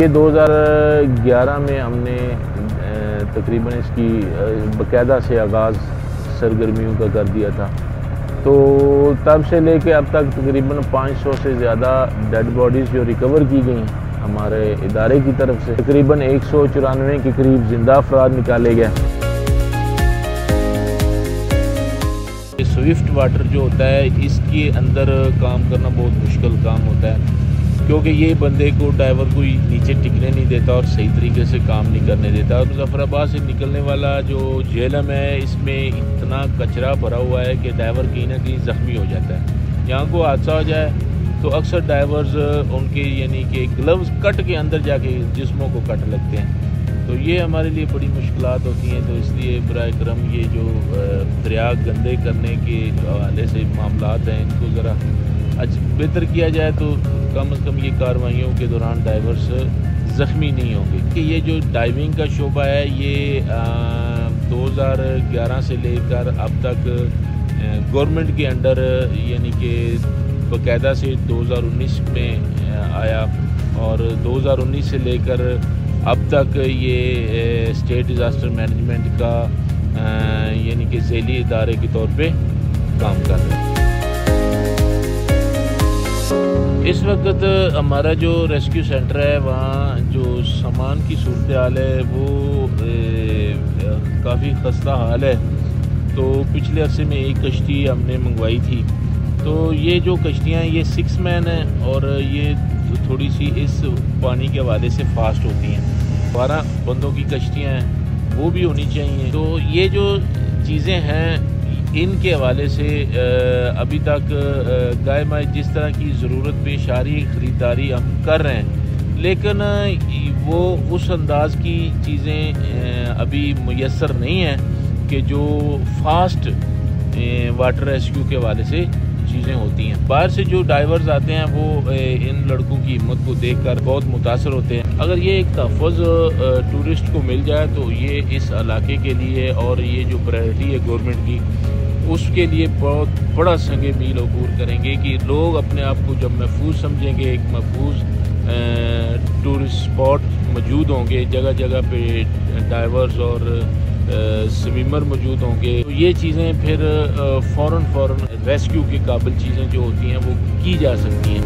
ये 2011 में हमने तकरीबन इसकी बाकायदा से आगाज़ सरगर्मियों का कर दिया था। तो तब से लेके अब तक तकरीबन 500 से ज़्यादा डेड बॉडीज़ जो रिकवर की गई हमारे इदारे की तरफ से, तकरीबन 194 के करीब ज़िंदा अफराद निकाले गए। स्विफ्ट वाटर जो होता है इसके अंदर काम करना बहुत मुश्किल काम होता है, क्योंकि ये बंदे को ड्राइवर को नीचे टिकने नहीं देता और सही तरीके से काम नहीं करने देता। और मुजफ्फराबाद से निकलने वाला जो झेलम है इसमें इतना कचरा भरा हुआ है कि ड्राइवर कहीं ना कहीं ज़ख्मी हो जाता है। यहाँ को हादसा हो जाए तो अक्सर ड्राइवर्स उनके यानी कि ग्लव्स कट के अंदर जाके जिस्मों को कट लगते हैं। तो ये हमारे लिए बड़ी मुश्किलात होती हैं। तो इसलिए बराए करम ये जो दरिया गंदे करने के हवाले से मामलात हैं इनको ज़रा बेहतर किया जाए तो कम से कम ये कार्रवाइयों के दौरान ड्राइवर्स ज़ख्मी नहीं होंगे। कि ये जो डाइविंग का शोबा है ये 2011 से लेकर अब तक गवर्नमेंट के अंडर यानी कि बाकायदा से 2019 में आया और 2019 से लेकर अब तक ये स्टेट डिज़ास्टर मैनेजमेंट का यानी कि ज़ैली इदारे के तौर पे काम कर रहे हैं। इस वक्त हमारा जो रेस्क्यू सेंटर है वहाँ जो सामान की सूरत हाल है वो काफ़ी खस्ता हाल है। तो पिछले अरसे में एक कश्ती हमने मंगवाई थी। तो ये जो कश्तियाँ हैं ये 6 मैन हैं और ये थोड़ी सी इस पानी के हवाले से फास्ट होती हैं। 12 बंदों की कश्तियाँ हैं वो भी होनी चाहिए। तो ये जो चीज़ें हैं इनके हवाले से अभी तक गाय माय जिस तरह की ज़रूरत पेश आ रही है ख़रीदारी हम कर रहे हैं, लेकिन वो उस अंदाज़ की चीज़ें अभी मुयस्सर नहीं हैं कि जो फास्ट वाटर रेस्क्यू के हवाले से चीज़ें होती हैं। बाहर से जो डाइवर्स आते हैं वो इन लड़कों की हिम्मत को देखकर बहुत मुतासर होते हैं। अगर ये एक तहफ़्फ़ुज़ टूरिस्ट को मिल जाए तो ये इस इलाके के लिए और ये जो प्रायोरिटी है गवर्नमेंट की उसके लिए बहुत बड़ा संग मील अबूर करेंगे कि लोग अपने आप को जब महफूज समझेंगे, एक महफूज टूरिस्ट स्पॉट मौजूद होंगे, जगह जगह पे डाइवर्स और स्विमर मौजूद होंगे, तो ये चीज़ें फिर फ़ौरन रेस्क्यू के काबिल चीज़ें जो होती हैं वो की जा सकती हैं।